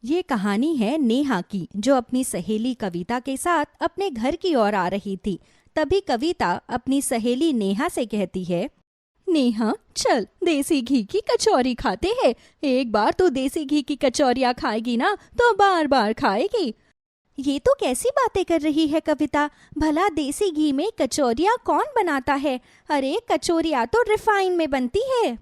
ये कहानी है नेहा की, जो अपनी सहेली कविता के साथ अपने घर की ओर आ रही थी। तभी कविता अपनी सहेली नेहा से कहती है, नेहा चल देसी घी की कचौरी खाते हैं। एक बार तो देसी घी की कचौरियाँ खाएगी ना तो बार बार खाएगी। ये तो कैसी बातें कर रही है कविता, भला देसी घी में कचौरियाँ कौन बनाता है? अरे कचौरियाँ तो रिफाइन में बनती है।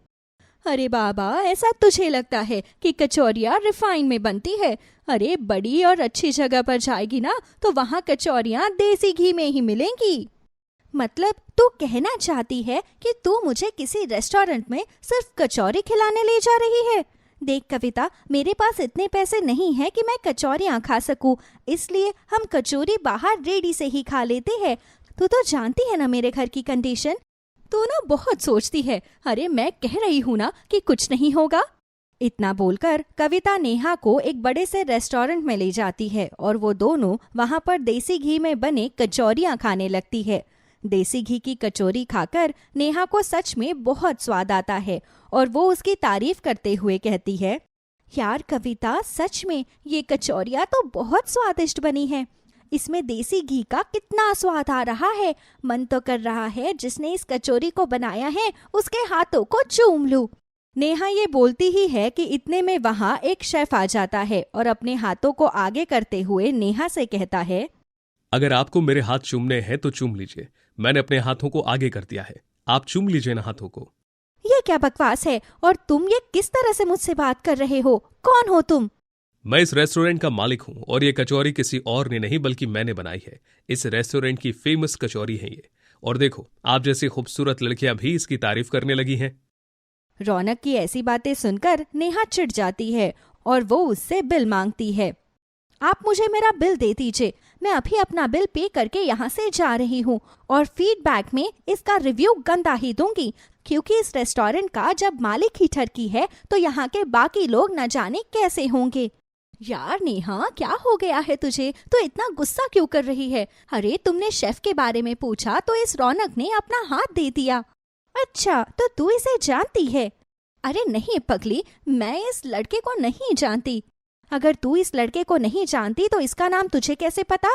अरे बाबा, ऐसा तुझे लगता है कि कचौरियाँ रिफाइन में बनती है? अरे बड़ी और अच्छी जगह पर जाएगी ना तो वहाँ कचौरियाँ देसी घी में ही मिलेंगी। मतलब तू कहना चाहती है कि तू मुझे किसी रेस्टोरेंट में सिर्फ कचौरी खिलाने ले जा रही है? देख कविता, मेरे पास इतने पैसे नहीं है कि मैं कचौरियाँ खा सकूं, इसलिए हम कचौरी बाहर रेडी से ही खा लेते हैं। तू तो जानती है ना मेरे घर की कंडीशन। तू ना बहुत सोचती है। अरे मैं कह रही हूँ ना कि कुछ नहीं होगा। इतना बोलकर कविता नेहा को एक बड़े से रेस्टोरेंट में ले जाती है और वो दोनों वहां पर देसी घी में बने कचौरियाँ खाने लगती है। देसी घी की कचौरी खाकर नेहा को सच में बहुत स्वाद आता है और वो उसकी तारीफ करते हुए कहती है, यार कविता, सच में ये कचौरियाँ तो बहुत स्वादिष्ट बनी है। इसमें देसी घी का कितना स्वाद आ रहा है। मन तो कर रहा है जिसने इस कचौरी को बनाया है उसके हाथों को चूम लूं। नेहा ये बोलती ही है कि इतने में वहाँ एक शेफ आ जाता है और अपने हाथों को आगे करते हुए नेहा से कहता है, अगर आपको मेरे हाथ चूमने हैं तो चूम लीजिए। मैंने अपने हाथों को आगे कर दिया है, आप चूम लीजिए ना हाथों को। ये क्या बकवास है? और तुम ये किस तरह से मुझसे बात कर रहे हो? कौन हो तुम? मैं इस रेस्टोरेंट का मालिक हूं और ये कचौरी किसी और ने नहीं बल्कि मैंने बनाई है। इस रेस्टोरेंट की फेमस कचौरी है ये। और देखो, आप जैसी खूबसूरत लड़कियां भी इसकी तारीफ करने लगी हैं। रौनक की ऐसी बातें सुनकर नेहा चिढ़ जाती है और वो उससे बिल मांगती है। आप मुझे मेरा बिल दे दीजिए, मैं अभी अपना बिल पे करके यहाँ से जा रही हूँ और फीडबैक में इसका रिव्यू गंदा ही दूंगी, क्योंकि इस रेस्टोरेंट का जब मालिक ही ठरकी है तो यहाँ के बाकी लोग न जाने कैसे होंगे। यार नेहा, क्या हो गया है तुझे? तो इतना गुस्सा क्यों कर रही है? अरे तुमने शेफ के बारे में पूछा तो इस रौनक ने अपना हाथ दे दिया। अच्छा, तो तू इसे जानती है? अरे नहीं पगली, मैं इस लड़के को नहीं जानती। अगर तू इस लड़के को नहीं जानती तो इसका नाम तुझे कैसे पता?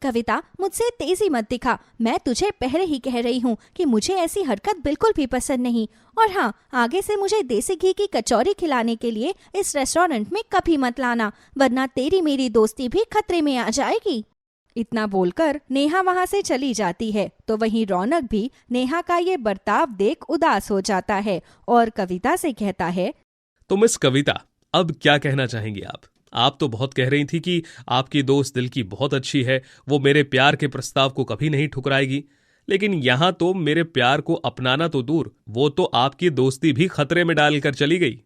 कविता, मुझसे तेजी मत दिखा। मैं तुझे पहले ही कह रही हूँ कि मुझे ऐसी हरकत बिल्कुल भी पसंद नहीं। और हाँ, आगे से मुझे देसी घी की कचौरी खिलाने के लिए इस रेस्टोरेंट में कभी मत लाना, वरना तेरी मेरी दोस्ती भी खतरे में आ जाएगी। इतना बोलकर नेहा वहाँ से चली जाती है तो वहीं रौनक भी नेहा का ये बर्ताव देख उदास हो जाता है और कविता से कहता है, तो मिस कविता, अब क्या कहना चाहेंगी आप? आप तो बहुत कह रही थी कि आपकी दोस्त दिल की बहुत अच्छी है, वो मेरे प्यार के प्रस्ताव को कभी नहीं ठुकराएगी। लेकिन यहाँ तो मेरे प्यार को अपनाना तो दूर, वो तो आपकी दोस्ती भी खतरे में डालकर चली गई।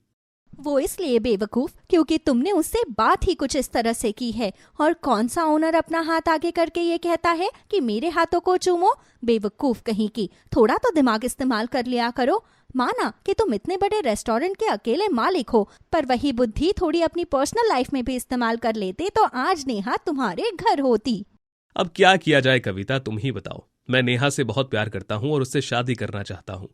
वो इसलिए बेवकूफ क्योंकि तुमने उससे बात ही कुछ इस तरह से की है। और कौन सा ओनर अपना हाथ आगे करके ये कहता है कि मेरे हाथों को चूमो? बेवकूफ कहीं की, थोड़ा तो दिमाग इस्तेमाल कर लिया करो। माना कि तुम इतने बड़े रेस्टोरेंट के अकेले मालिक हो, पर वही बुद्धि थोड़ी अपनी पर्सनल लाइफ में भी इस्तेमाल कर लेते तो आज नेहा तुम्हारे घर होती। अब क्या किया जाए कविता, तुम ही बताओ। मैं नेहा से बहुत प्यार करता हूँ और उससे शादी करना चाहता हूँ,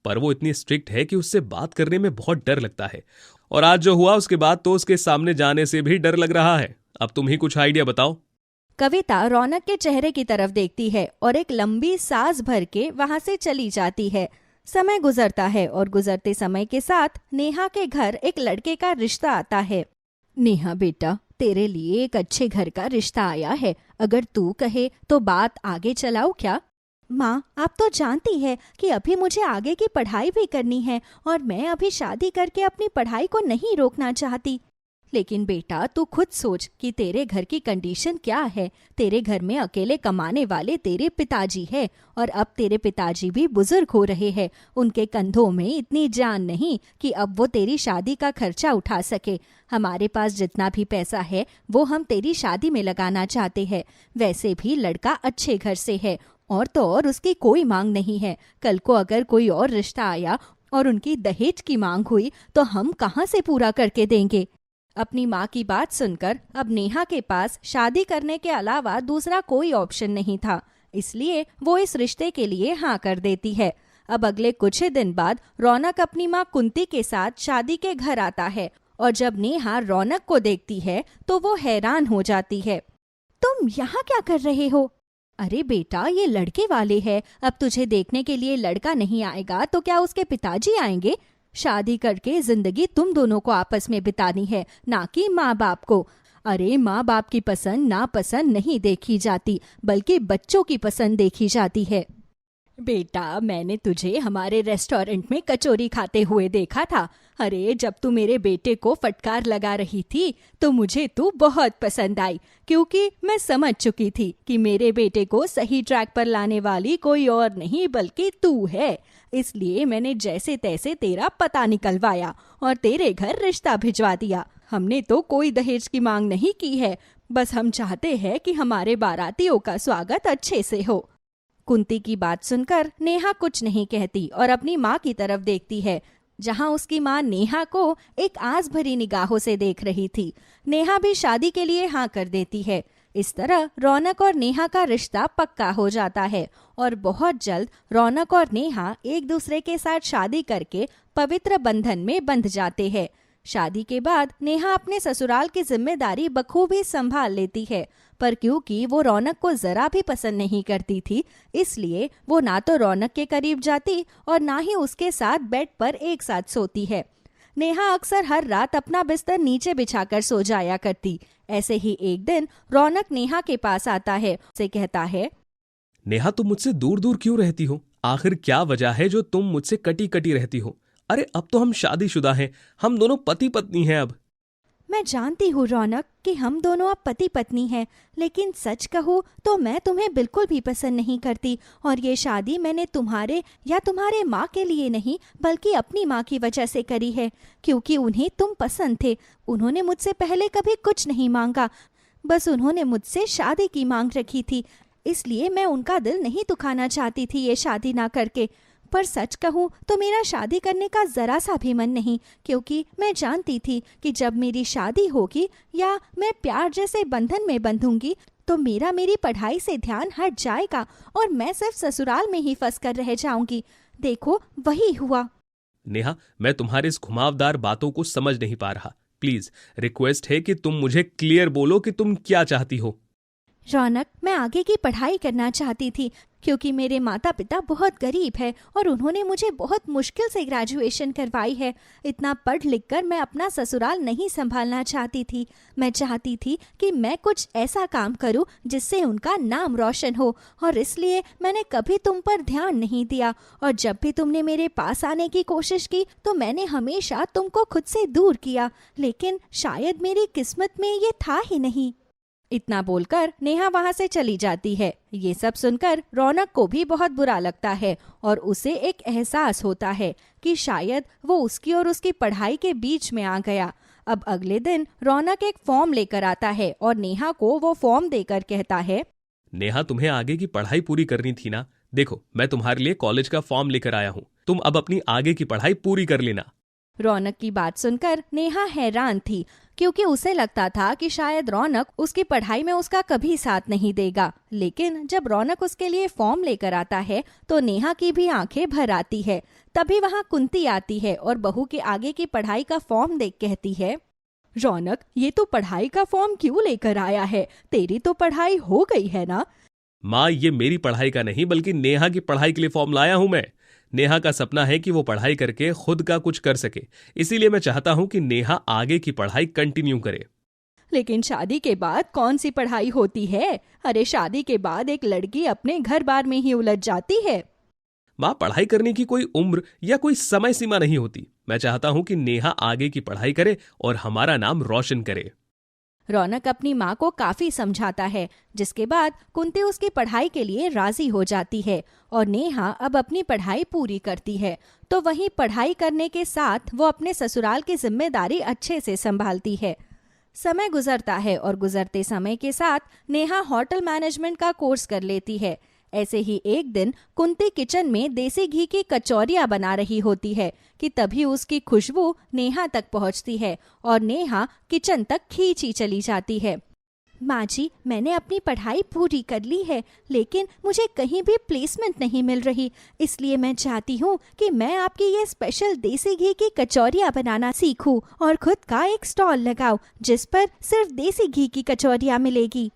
पर वो इतनी स्ट्रिक्ट है कि उससे बात करने में बहुत डर लगता है। और आज जो हुआ उसके बाद तो उसके सामने जाने से भी डर लग रहा है। अब तुम ही कुछ आइडिया बताओ। कविता रौनक के चेहरे की तरफ देखती है और एक लंबी सांस भर के वहां से चली जाती है। समय गुजरता है और गुजरते समय के साथ नेहा के घर एक लड़के का रिश्ता आता है। नेहा बेटा, तेरे लिए एक अच्छे घर का रिश्ता आया है, अगर तू कहे तो बात आगे चलाओ क्या? माँ, आप तो जानती है कि अभी मुझे आगे की पढ़ाई भी करनी है और मैं अभी शादी करके अपनी पढ़ाई को नहीं रोकना चाहती। लेकिन बेटा, तू खुद सोच कि तेरे घर की कंडीशन क्या है। तेरे घर में अकेले कमाने वाले तेरे पिताजी है और अब तेरे पिताजी भी बुजुर्ग हो रहे हैं। उनके कंधों में इतनी जान नहीं कि अब वो तेरी शादी का खर्चा उठा सके। हमारे पास जितना भी पैसा है वो हम तेरी शादी में लगाना चाहते हैं। वैसे भी लड़का अच्छे घर से है और तो और उसकी कोई मांग नहीं है। कल को अगर कोई और रिश्ता आया और उनकी दहेज की मांग हुई तो हम कहाँ से पूरा करके देंगे? अपनी माँ की बात सुनकर अब नेहा के पास शादी करने के अलावा दूसरा कोई ऑप्शन नहीं था, इसलिए वो इस रिश्ते के लिए हाँ कर देती है। अब अगले कुछ ही दिन बाद रौनक अपनी माँ कुंती के साथ शादी के घर आता है और जब नेहा रौनक को देखती है तो वो हैरान हो जाती है। तुम यहाँ क्या कर रहे हो? अरे बेटा, ये लड़के वाले हैं। अब तुझे देखने के लिए लड़का नहीं आएगा तो क्या उसके पिताजी आएंगे? शादी करके जिंदगी तुम दोनों को आपस में बितानी है, ना कि माँ बाप को। अरे माँ बाप की पसंद नापसंद नहीं देखी जाती, बल्कि बच्चों की पसंद देखी जाती है। बेटा, मैंने तुझे हमारे रेस्टोरेंट में कचौरी खाते हुए देखा था। अरे जब तू मेरे बेटे को फटकार लगा रही थी तो मुझे तू बहुत पसंद आई, क्योंकि मैं समझ चुकी थी कि मेरे बेटे को सही ट्रैक पर लाने वाली कोई और नहीं बल्कि तू है। इसलिए मैंने जैसे तैसे तेरा पता निकलवाया और तेरे घर रिश्ता भिजवा दिया। हमने तो कोई दहेज की मांग नहीं की है, बस हम चाहते हैं कि हमारे बारातियों का स्वागत अच्छे से हो। कुंती की बात सुनकर नेहा कुछ नहीं कहती और अपनी माँ की तरफ देखती है, जहाँ उसकी माँ नेहा को एक आस भरी निगाहों से देख रही थी। नेहा भी शादी के लिए हाँ कर देती है। इस तरह रौनक और नेहा का रिश्ता पक्का हो जाता है और बहुत जल्द रौनक और नेहा एक दूसरे के साथ शादी करके पवित्र बंधन में बंध जाते हैं। शादी के बाद नेहा अपने ससुराल की जिम्मेदारी बखूबी संभाल लेती है, पर क्योंकि वो रौनक को जरा भी पसंद नहीं करती थी, इसलिए वो ना तो रौनक के करीब जाती और ना ही उसके साथ बेड पर एक साथ सोती है। नेहा अक्सर हर रात अपना बिस्तर नीचे बिछाकर सो जाया करती। ऐसे ही एक दिन रौनक नेहा के पास आता है, उसे कहता है, नेहा, तुम मुझसे दूर दूर क्यों रहती हो? आखिर क्या वजह है जो तुम मुझसे कटी कटी रहती हो? अरे अब तो हम शादीशुदा हैं, हम दोनों पति पत्नी हैं अब। मैं जानती हूँ रौनक कि हम दोनों अब पति पत्नी हैं, लेकिन सच कहूँ तो मैं तुम्हें बिल्कुल भी पसंद नहीं करती और ये शादी मैंने तुम्हारे या तुम्हारे माँ के लिए नहीं बल्कि अपनी माँ की वजह से करी है, क्योंकि उन्हें तुम पसंद थे। उन्होंने मुझसे पहले कभी कुछ नहीं मांगा, बस उन्होंने मुझसे शादी की मांग रखी थी। इसलिए मैं उनका दिल नहीं दुखाना चाहती थी ये शादी ना करके। पर सच कहूँ तो मेरा शादी करने का जरा सा भी मन नहीं, क्योंकि मैं जानती थी कि जब मेरी शादी होगी या मैं प्यार जैसे बंधन में बंधूंगी तो मेरी पढ़ाई से ध्यान हट जाएगा और मैं सिर्फ ससुराल में ही फंस कर रह जाऊंगी। देखो वही हुआ। नेहा, मैं तुम्हारे इस घुमावदार बातों को समझ नहीं पा रहा। प्लीज रिक्वेस्ट है कि तुम मुझे क्लियर बोलो कि तुम क्या चाहती हो। रौनक, मैं आगे की पढ़ाई करना चाहती थी, क्योंकि मेरे माता पिता बहुत गरीब है और उन्होंने मुझे बहुत मुश्किल से ग्रेजुएशन करवाई है। इतना पढ़ लिख कर मैं अपना ससुराल नहीं संभालना चाहती थी। मैं चाहती थी कि मैं कुछ ऐसा काम करूं जिससे उनका नाम रोशन हो, और इसलिए मैंने कभी तुम पर ध्यान नहीं दिया। और जब भी तुमने मेरे पास आने की कोशिश की तो मैंने हमेशा तुमको खुद से दूर किया, लेकिन शायद मेरी किस्मत में ये था ही नहीं। इतना बोलकर नेहा वहां से चली जाती है। ये सब सुनकर रौनक को भी बहुत बुरा लगता है और उसे एक एहसास होता है कि शायद वो उसकी और उसकी पढ़ाई के बीच में आ गया। अब अगले दिन रौनक एक फॉर्म लेकर आता है और नेहा को वो फॉर्म देकर कहता है, नेहा, तुम्हें आगे की पढ़ाई पूरी करनी थी ना। देखो, मैं तुम्हारे लिए कॉलेज का फॉर्म लेकर आया हूँ, तुम अब अपनी आगे की पढ़ाई पूरी कर लेना। रौनक की बात सुनकर नेहा हैरान थी, क्योंकि उसे लगता था कि शायद रौनक उसकी पढ़ाई में उसका कभी साथ नहीं देगा। लेकिन जब रौनक उसके लिए फॉर्म लेकर आता है तो नेहा की भी आंखें भर आती है। तभी वहां कुंती आती है और बहू के आगे की पढ़ाई का फॉर्म देख कहती है, रौनक, ये तो पढ़ाई का फॉर्म क्यों लेकर आया है? तेरी तो पढ़ाई हो गई है ना? माँ, ये मेरी पढ़ाई का नहीं बल्कि नेहा की पढ़ाई के लिए फॉर्म लाया हूं मैं। नेहा का सपना है कि वो पढ़ाई करके खुद का कुछ कर सके, इसीलिए मैं चाहता हूं कि नेहा आगे की पढ़ाई कंटिन्यू करे। लेकिन शादी के बाद कौन सी पढ़ाई होती है? अरे शादी के बाद एक लड़की अपने घर बार में ही उलझ जाती है। माँ, पढ़ाई करने की कोई उम्र या कोई समय सीमा नहीं होती। मैं चाहता हूं कि नेहा आगे की पढ़ाई करे और हमारा नाम रोशन करे। रौनक अपनी माँ को काफी समझाता है, जिसके बाद कुंती उसकी पढ़ाई के लिए राजी हो जाती है और नेहा अब अपनी पढ़ाई पूरी करती है। तो वहीं पढ़ाई करने के साथ वो अपने ससुराल की जिम्मेदारी अच्छे से संभालती है। समय गुजरता है और गुजरते समय के साथ नेहा होटल मैनेजमेंट का कोर्स कर लेती है। ऐसे ही एक दिन कुंती किचन में देसी घी की कचौरियां बना रही होती है कि तभी उसकी खुशबू नेहा तक पहुंचती है और नेहा किचन तक खींची चली जाती है। माँ जी, मैंने अपनी पढ़ाई पूरी कर ली है, लेकिन मुझे कहीं भी प्लेसमेंट नहीं मिल रही। इसलिए मैं चाहती हूँ कि मैं आपकी ये स्पेशल देसी घी की कचौरियाँ बनाना सीखूँ और खुद का एक स्टॉल लगाऊँ जिस पर सिर्फ देसी घी की कचौरियाँ मिलेगी।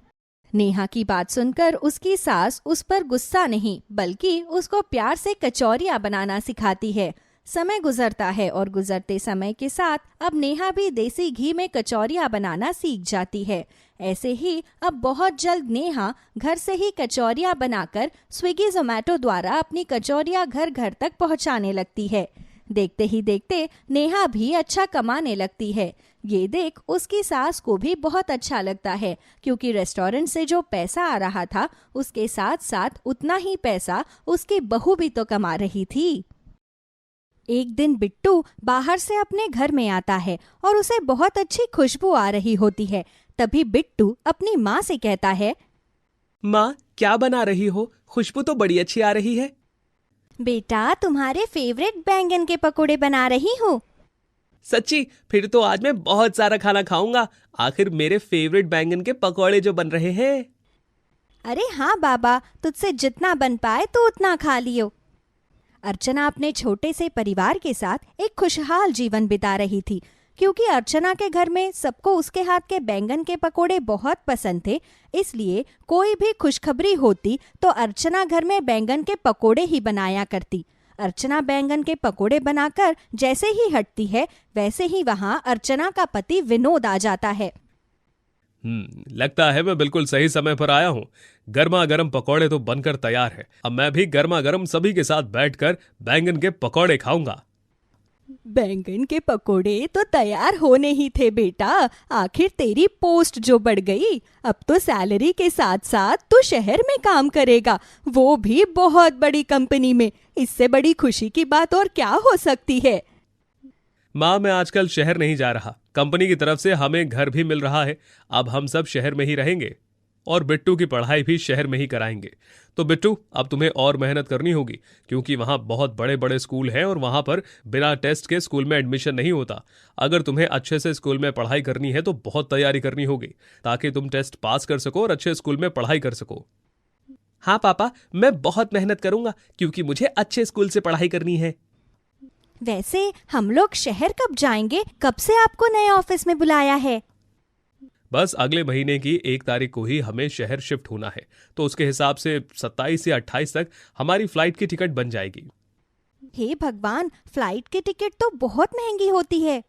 नेहा की बात सुनकर उसकी सास उस पर गुस्सा नहीं बल्कि उसको प्यार से कचौरियाँ बनाना सिखाती है। समय गुजरता है और गुजरते समय के साथ अब नेहा भी देसी घी में कचौरियाँ बनाना सीख जाती है। ऐसे ही अब बहुत जल्द नेहा घर से ही कचौरियाँ बनाकर स्विगी जोमेटो द्वारा अपनी कचौरियाँ घर घर तक पहुँचाने लगती है। देखते ही देखते नेहा भी अच्छा कमाने लगती है। ये देख उसकी सास को भी बहुत अच्छा लगता है, क्योंकि रेस्टोरेंट से जो पैसा आ रहा था उसके साथ साथ उतना ही पैसा उसकी बहू भी तो कमा रही थी। एक दिन बिट्टू बाहर से अपने घर में आता है और उसे बहुत अच्छी खुशबू आ रही होती है। तभी बिट्टू अपनी माँ से कहता है, माँ, क्या बना रही हो? खुशबू तो बड़ी अच्छी आ रही है। बेटा, तुम्हारे फेवरेट बैंगन के पकोड़े बना रही हूँ। सच्ची? फिर तो आज मैं बहुत सारा खाना खाऊंगा। आखिर मेरे फेवरेट बैंगन के पकौड़े जो बन रहे हैं। अरे हाँ बाबा, तुझसे जितना बन पाए तो उतना खा लियो। अर्चना अपने छोटे से परिवार के साथ एक खुशहाल जीवन बिता रही थी। क्योंकि अर्चना के घर में सबको उसके हाथ के बैंगन के पकोड़े बहुत पसंद थे, इसलिए कोई भी खुशखबरी होती तो अर्चना घर में बैंगन के पकोड़े ही बनाया करती। अर्चना बैंगन के पकोड़े बनाकर जैसे ही हटती है, वैसे ही वहाँ अर्चना का पति विनोद आ जाता है। लगता है मैं बिल्कुल सही समय पर आया हूँ। गर्मा गर्म पकौड़े तो बनकर तैयार है। अब मैं भी गर्मा गर्म सभी के साथ बैठकर बैंगन के पकौड़े खाऊंगा। बैंगन के पकोड़े तो तैयार होने ही थे बेटा। आखिर तेरी पोस्ट जो बढ़ गई, अब तो सैलरी के साथ साथ तू शहर में काम करेगा, वो भी बहुत बड़ी कंपनी में। इससे बड़ी खुशी की बात और क्या हो सकती है। माँ, मैं आजकल शहर नहीं जा रहा। कंपनी की तरफ से हमें घर भी मिल रहा है। अब हम सब शहर में ही रहेंगे और बिट्टू की पढ़ाई भी शहर में ही कराएंगे। तो बिट्टू, अब तुम्हें और मेहनत करनी होगी, क्योंकि वहां बहुत बड़े बड़े स्कूल हैं और वहां पर बिना टेस्ट के स्कूल में एडमिशन नहीं होता। अगर तुम्हें अच्छे से स्कूल में पढ़ाई करनी है तो बहुत तैयारी करनी होगी, ताकि तुम टेस्ट पास कर सको और अच्छे स्कूल में पढ़ाई कर सको। हाँ पापा, मैं बहुत मेहनत करूंगा, क्योंकि मुझे अच्छे स्कूल से पढ़ाई करनी है। वैसे हम लोग शहर कब जाएंगे? कब से आपको नए ऑफिस में बुलाया है? बस अगले महीने की 1 तारीख को ही हमें शहर शिफ्ट होना है, तो उसके हिसाब से 27 या 28 तक हमारी फ्लाइट की टिकट बन जाएगी। हे भगवान, फ्लाइट की टिकट तो बहुत महंगी होती है।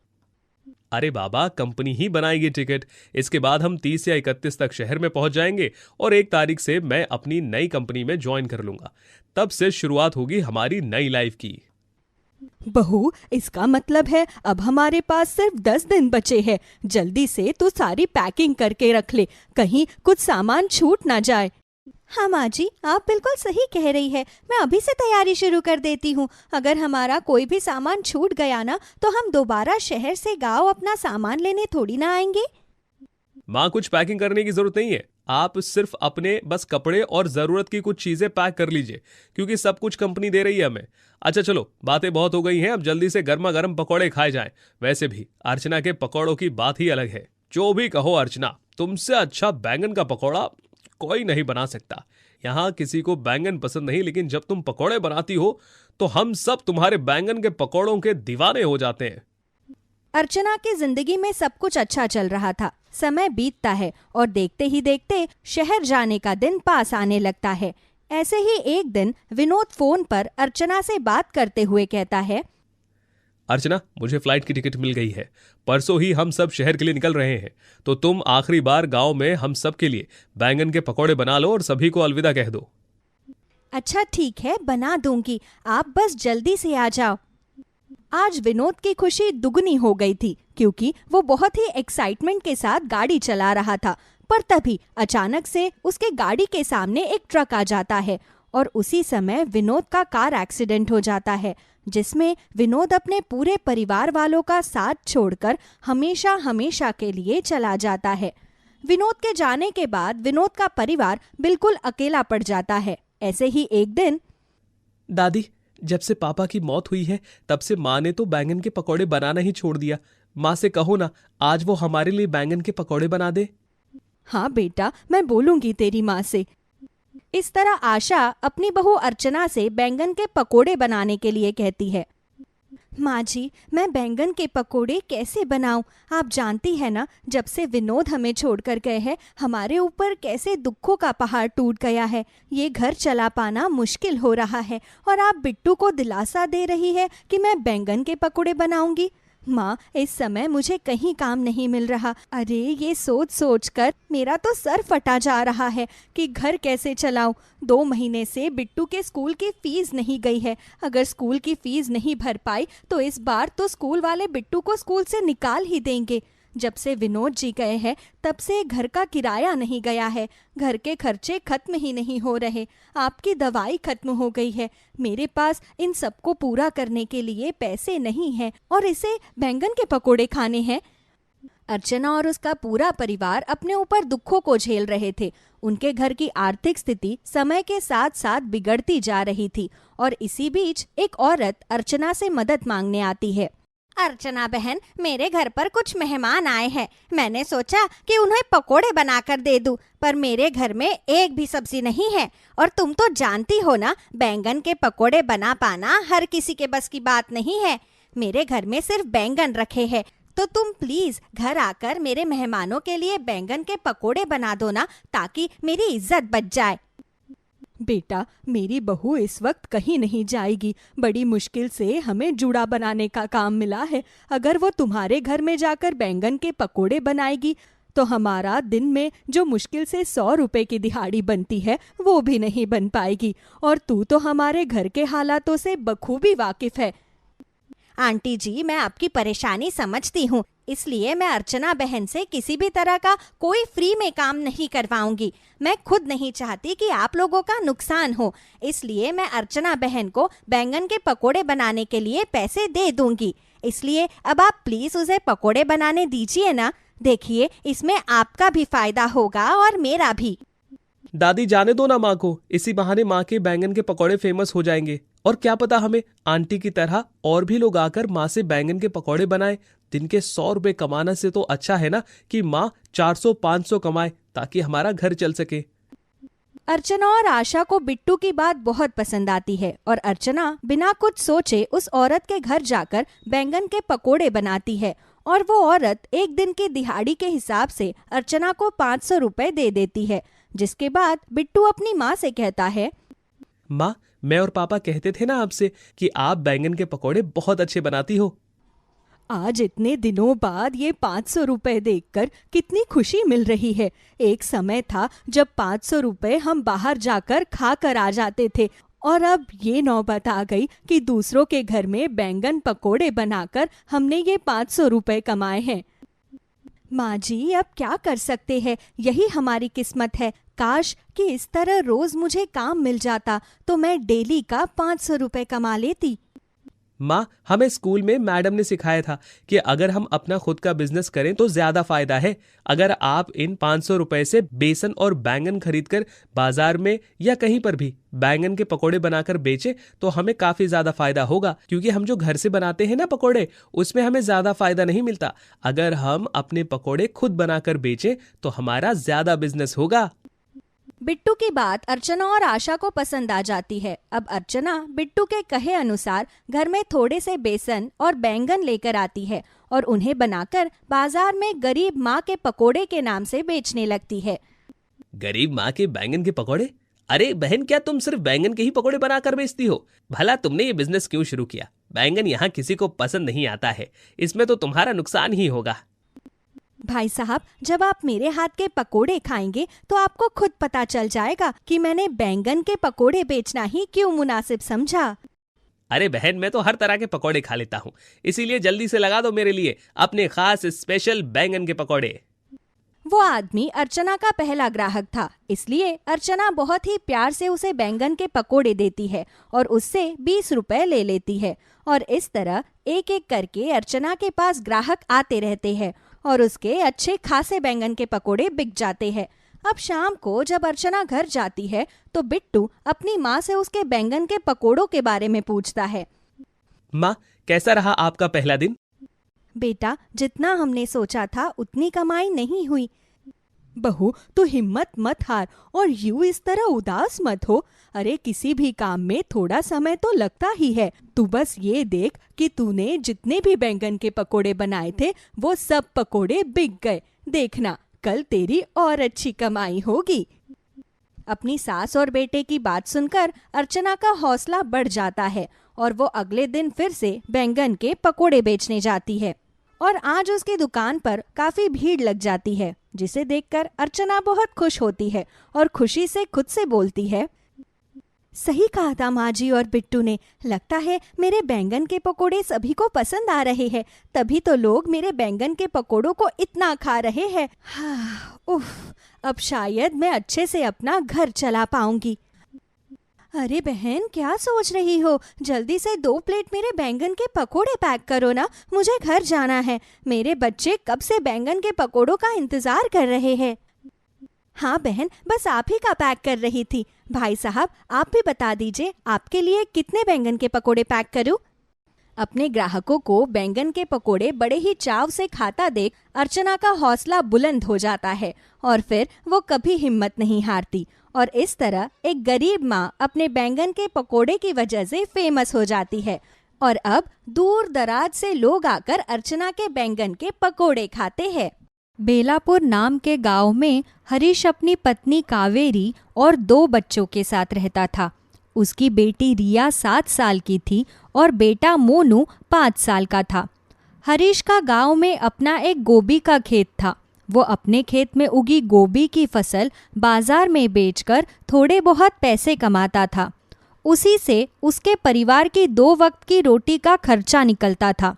अरे बाबा, कंपनी ही बनाएगी टिकट। इसके बाद हम 30 या 31 तक शहर में पहुंच जाएंगे और 1 तारीख से मैं अपनी नई कंपनी में ज्वाइन कर लूंगा। तब से शुरुआत होगी हमारी नई लाइफ की। बहू, इसका मतलब है अब हमारे पास सिर्फ 10 दिन बचे हैं। जल्दी से तू सारी पैकिंग करके रख ले, कहीं कुछ सामान छूट ना जाए। हाँ माँ जी, आप बिल्कुल सही कह रही है। मैं अभी से तैयारी शुरू कर देती हूँ। अगर हमारा कोई भी सामान छूट गया ना, तो हम दोबारा शहर से गांव अपना सामान लेने थोड़ी ना आएंगे। माँ, कुछ पैकिंग करने की जरूरत नहीं है। आप सिर्फ अपने बस कपड़े और जरूरत की कुछ चीजें पैक कर लीजिए, क्योंकि सब कुछ कंपनी दे रही है हमें। अच्छा चलो, बातें बहुत हो गई हैं, अब जल्दी से गर्मा गर्म पकौड़े खाए जाएं। वैसे भी अर्चना के पकौड़ों की बात ही अलग है। जो भी कहो अर्चना, तुमसे अच्छा बैंगन का पकौड़ा कोई नहीं बना सकता। यहाँ किसी को बैंगन पसंद नहीं, लेकिन जब तुम पकौड़े बनाती हो तो हम सब तुम्हारे बैंगन के पकौड़ों के दीवाने हो जाते हैं। अर्चना की जिंदगी में सब कुछ अच्छा चल रहा था। समय बीतता है और देखते ही देखते शहर जाने का दिन पास आने लगता है। ऐसे ही एक दिन विनोद फोन पर अर्चना से बात करते हुए कहता है, अर्चना, मुझे फ्लाइट की टिकट मिल गई है। परसों ही हम सब शहर के लिए निकल रहे हैं, तो तुम आखिरी बार गांव में हम सब के लिए बैंगन के पकौड़े बना लो और सभी को अलविदा कह दो। अच्छा ठीक है, बना दूंगी, आप बस जल्दी से आ जाओ। आज विनोद की खुशी दुगनी हो गई थी, क्योंकि वो बहुत ही एक्साइटमेंट के साथ गाड़ी चला रहा था। पर तभी अचानक से उसके गाड़ी के सामने एक ट्रक आ जाता है और उसी समय विनोद का कार एक्सीडेंट हो जाता है, जिसमें विनोद अपने पूरे परिवार वालों का साथ छोड़कर हमेशा हमेशा के लिए चला जाता है। विनोद के जाने के बाद विनोद का परिवार बिल्कुल अकेला पड़ जाता है। ऐसे ही एक दिन, दादी, जब से पापा की मौत हुई है तब से माँ ने तो बैंगन के पकौड़े बनाना ही छोड़ दिया। माँ से कहो ना, आज वो हमारे लिए बैंगन के पकौड़े बना दे। हाँ बेटा, मैं बोलूंगी तेरी माँ से। इस तरह आशा अपनी बहू अर्चना से बैंगन के पकोड़े बनाने के लिए कहती है। माँ जी, मैं बैंगन के पकोड़े कैसे बनाऊं? आप जानती है ना, जब से विनोद हमें छोड़कर गए हैं, हमारे ऊपर कैसे दुखों का पहाड़ टूट गया है। ये घर चला पाना मुश्किल हो रहा है और आप बिट्टू को दिलासा दे रही है कि मैं बैंगन के पकोड़े बनाऊंगी। माँ, इस समय मुझे कहीं काम नहीं मिल रहा। अरे, ये सोच सोच कर मेरा तो सर फटा जा रहा है कि घर कैसे चलाऊं। 2 महीने से बिट्टू के स्कूल की फीस नहीं गई है। अगर स्कूल की फीस नहीं भर पाई तो इस बार तो स्कूल वाले बिट्टू को स्कूल से निकाल ही देंगे। जब से विनोद जी गए हैं तब से घर का किराया नहीं गया है। घर के खर्चे खत्म ही नहीं हो रहे। आपकी दवाई खत्म हो गई है। मेरे पास इन सबको पूरा करने के लिए पैसे नहीं हैं और इसे बैंगन के पकोड़े खाने हैं। अर्चना और उसका पूरा परिवार अपने ऊपर दुखों को झेल रहे थे। उनके घर की आर्थिक स्थिति समय के साथ साथ बिगड़ती जा रही थी और इसी बीच एक औरत अर्चना से मदद मांगने आती है। अर्चना बहन, मेरे घर पर कुछ मेहमान आए हैं। मैंने सोचा कि उन्हें पकोड़े बनाकर दे दूं, पर मेरे घर में एक भी सब्जी नहीं है और तुम तो जानती हो ना, बैंगन के पकोड़े बना पाना हर किसी के बस की बात नहीं है। मेरे घर में सिर्फ बैंगन रखे हैं, तो तुम प्लीज घर आकर मेरे मेहमानों के लिए बैंगन के पकोड़े बना दो ना, ताकि मेरी इज्जत बच जाए। बेटा, मेरी बहू इस वक्त कहीं नहीं जाएगी। बड़ी मुश्किल से हमें जूड़ा बनाने का काम मिला है। अगर वो तुम्हारे घर में जाकर बैंगन के पकोड़े बनाएगी तो हमारा दिन में जो मुश्किल से 100 रुपए की दिहाड़ी बनती है वो भी नहीं बन पाएगी। और तू तो हमारे घर के हालातों से बखूबी वाकिफ है। आंटी जी, मैं आपकी परेशानी समझती हूँ, इसलिए मैं अर्चना बहन से किसी भी तरह का कोई फ्री में काम नहीं करवाऊंगी। मैं खुद नहीं चाहती कि आप लोगों का नुकसान हो, इसलिए मैं अर्चना बहन को बैंगन के पकोड़े बनाने के लिए पैसे दे दूंगी। इसलिए अब आप प्लीज उसे पकोड़े बनाने दीजिए ना। देखिए, इसमें आपका भी फायदा होगा और मेरा भी। दादी, जाने दो ना माँ को। इसी बहाने माँ के बैंगन के पकौड़े फेमस हो जाएंगे और क्या पता हमें आंटी की तरह और भी लोग आकर माँ से बैंगन के पकौड़े बनाए। दिन के 100 रुपए कमाने से तो अच्छा है ना कि माँ 400-500 कमाए, ताकि हमारा घर चल सके। अर्चना और आशा को बिट्टू की बात बहुत पसंद आती है और अर्चना बिना कुछ सोचे उस औरत के घर जाकर बैंगन के पकोड़े बनाती है और वो औरत एक दिन की दिहाड़ी के हिसाब से अर्चना को 500 रुपए दे देती है। जिसके बाद बिट्टू अपनी माँ से कहता है, माँ, मैं और पापा कहते थे ना आपसे कि आप बैंगन के पकोड़े बहुत अच्छे बनाती हो। आज इतने दिनों बाद ये 500 रुपए देखकर कितनी खुशी मिल रही है। एक समय था जब 500 रुपए हम बाहर जाकर खा कर आ जाते थे और अब ये नौबत आ गई कि दूसरों के घर में बैंगन पकोड़े बनाकर हमने ये 500 रुपए कमाए हैं। माँ जी, अब क्या कर सकते हैं, यही हमारी किस्मत है। काश कि इस तरह रोज मुझे काम मिल जाता तो मैं डेली का 500 रुपए कमा लेती। माँ, हमें स्कूल में मैडम ने सिखाया था कि अगर हम अपना खुद का बिजनेस करें तो ज्यादा फायदा है। अगर आप इन 500 रुपए से बेसन और बैंगन खरीदकर बाजार में या कहीं पर भी बैंगन के पकोड़े बनाकर बेचे तो हमें काफी ज्यादा फायदा होगा, क्योंकि हम जो घर से बनाते हैं ना पकोड़े, उसमें हमें ज्यादा फायदा नहीं मिलता। अगर हम अपने पकोड़े खुद बनाकर बेचे तो हमारा ज्यादा बिजनेस होगा। बिट्टू की बात अर्चना और आशा को पसंद आ जाती है। अब अर्चना बिट्टू के कहे अनुसार घर में थोड़े से बेसन और बैंगन लेकर आती है और उन्हें बनाकर बाजार में गरीब माँ के पकोड़े के नाम से बेचने लगती है। गरीब माँ के बैंगन के पकोड़े? अरे बहन, क्या तुम सिर्फ बैंगन के ही पकोड़े बनाकर बेचती हो? भला तुमने ये बिजनेस क्यों शुरू किया? बैंगन यहाँ किसी को पसंद नहीं आता है, इसमें तो तुम्हारा नुकसान ही होगा। भाई साहब, जब आप मेरे हाथ के पकोड़े खाएंगे तो आपको खुद पता चल जाएगा कि मैंने बैंगन के पकोड़े बेचना ही क्यों मुनासिब समझा। अरे बहन, मैं तो हर तरह के पकोड़े खा लेता हूँ, इसीलिए जल्दी से लगा दो मेरे लिए अपने खास स्पेशल बैंगन के पकोड़े। वो आदमी अर्चना का पहला ग्राहक था, इसलिए अर्चना बहुत ही प्यार से उसे बैंगन के पकोड़े देती है और उससे 20 रुपए ले लेती है। और इस तरह एक एक करके अर्चना के पास ग्राहक आते रहते हैं और उसके अच्छे खासे बैंगन के पकोड़े बिक जाते हैं। अब शाम को जब अर्चना घर जाती है तो बिट्टू अपनी माँ से उसके बैंगन के पकोड़ों के बारे में पूछता है। माँ, कैसा रहा आपका पहला दिन? बेटा, जितना हमने सोचा था उतनी कमाई नहीं हुई। बहू, तू हिम्मत मत हार और यूं इस तरह उदास मत हो। अरे किसी भी काम में थोड़ा समय तो लगता ही है। तू बस ये देख कि तूने जितने भी बैंगन के पकोड़े बनाए थे वो सब पकोड़े बिक गए। देखना कल तेरी और अच्छी कमाई होगी। अपनी सास और बेटे की बात सुनकर अर्चना का हौसला बढ़ जाता है और वो अगले दिन फिर से बैंगन के पकोड़े बेचने जाती है। और आज उसकी दुकान पर काफी भीड़ लग जाती है, जिसे देखकर अर्चना बहुत खुश होती है और खुशी से खुद से बोलती है, सही कहा था माँ जी और बिट्टू ने। लगता है मेरे बैंगन के पकोड़े सभी को पसंद आ रहे हैं, तभी तो लोग मेरे बैंगन के पकोड़ों को इतना खा रहे हैं। उफ, अब शायद मैं अच्छे से अपना घर चला पाऊंगी। अरे बहन, क्या सोच रही हो? जल्दी से 2 प्लेट मेरे बैंगन के पकोड़े पैक करो ना, मुझे घर जाना है। मेरे बच्चे कब से बैंगन के पकोड़ों का इंतजार कर रहे हैं। हाँ बहन, बस आप ही का पैक कर रही थी। भाई साहब, आप भी बता दीजिए आपके लिए कितने बैंगन के पकोड़े पैक करूं? अपने ग्राहकों को बैंगन के पकोड़े बड़े ही चाव से खाता देख अर्चना का हौसला बुलंद हो जाता है और फिर वो कभी हिम्मत नहीं हारती और इस तरह एक गरीब माँ अपने बैंगन के पकोड़े की वजह से फेमस हो जाती है और अब दूर दराज से लोग आकर अर्चना के बैंगन के पकोड़े खाते हैं। बेलापुर नाम के गांव में हरीश अपनी पत्नी कावेरी और 2 बच्चों के साथ रहता था। उसकी बेटी रिया 7 साल की थी और बेटा मोनू 5 साल का था। हरीश का गांव में अपना एक गोभी का खेत था। वो अपने खेत में उगी गोभी की फसल बाजार में बेचकर थोड़े बहुत पैसे कमाता था। उसी से उसके परिवार की 2 वक्त की रोटी का खर्चा निकलता था।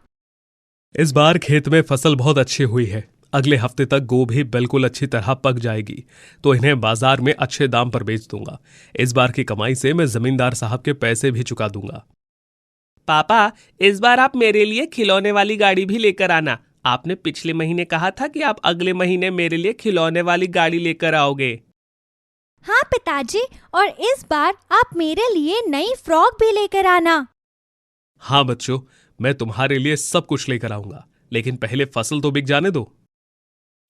इस बार खेत में फसल बहुत अच्छी हुई है। अगले हफ्ते तक गोभी बिल्कुल अच्छी तरह पक जाएगी तो इन्हें बाजार में अच्छे दाम पर बेच दूंगा। इस बार की कमाई से मैं जमींदार साहब के पैसे भी चुका दूंगा। पापा, इस बार आप मेरे लिए खिलौने वाली गाड़ी भी लेकर आना। आपने पिछले महीने कहा था कि आप अगले महीने मेरे लिए खिलौने वाली गाड़ी लेकर आओगे। हाँ पिताजी, और इस बार आप मेरे लिए नई फ्रॉक भी लेकर आना। हाँ बच्चों, मैं तुम्हारे लिए सब कुछ लेकर आऊंगा, लेकिन पहले फसल तो बिक जाने दो।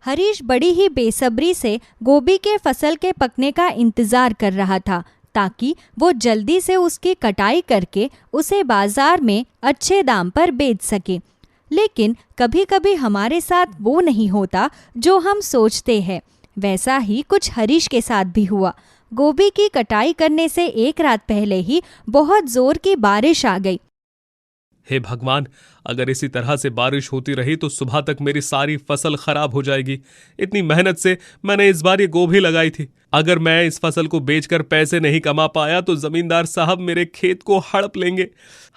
हरीश बड़ी ही बेसब्री से गोभी के फसल के पकने का इंतजार कर रहा था ताकि वो जल्दी से उसकी कटाई करके उसे बाजार में अच्छे दाम पर बेच सके। लेकिन कभी कभी हमारे साथ वो नहीं होता जो हम सोचते हैं। वैसा ही कुछ हरीश के साथ भी हुआ। गोभी की कटाई करने से एक रात पहले ही बहुत जोर की बारिश आ गई। हे भगवान, अगर इसी तरह से बारिश होती रही तो सुबह तक मेरी सारी फसल खराब हो जाएगी। इतनी मेहनत से मैंने इस बार ये गोभी लगाई थी। अगर मैं इस फसल को बेचकर पैसे नहीं कमा पाया तो जमींदार साहब मेरे खेत को हड़प लेंगे।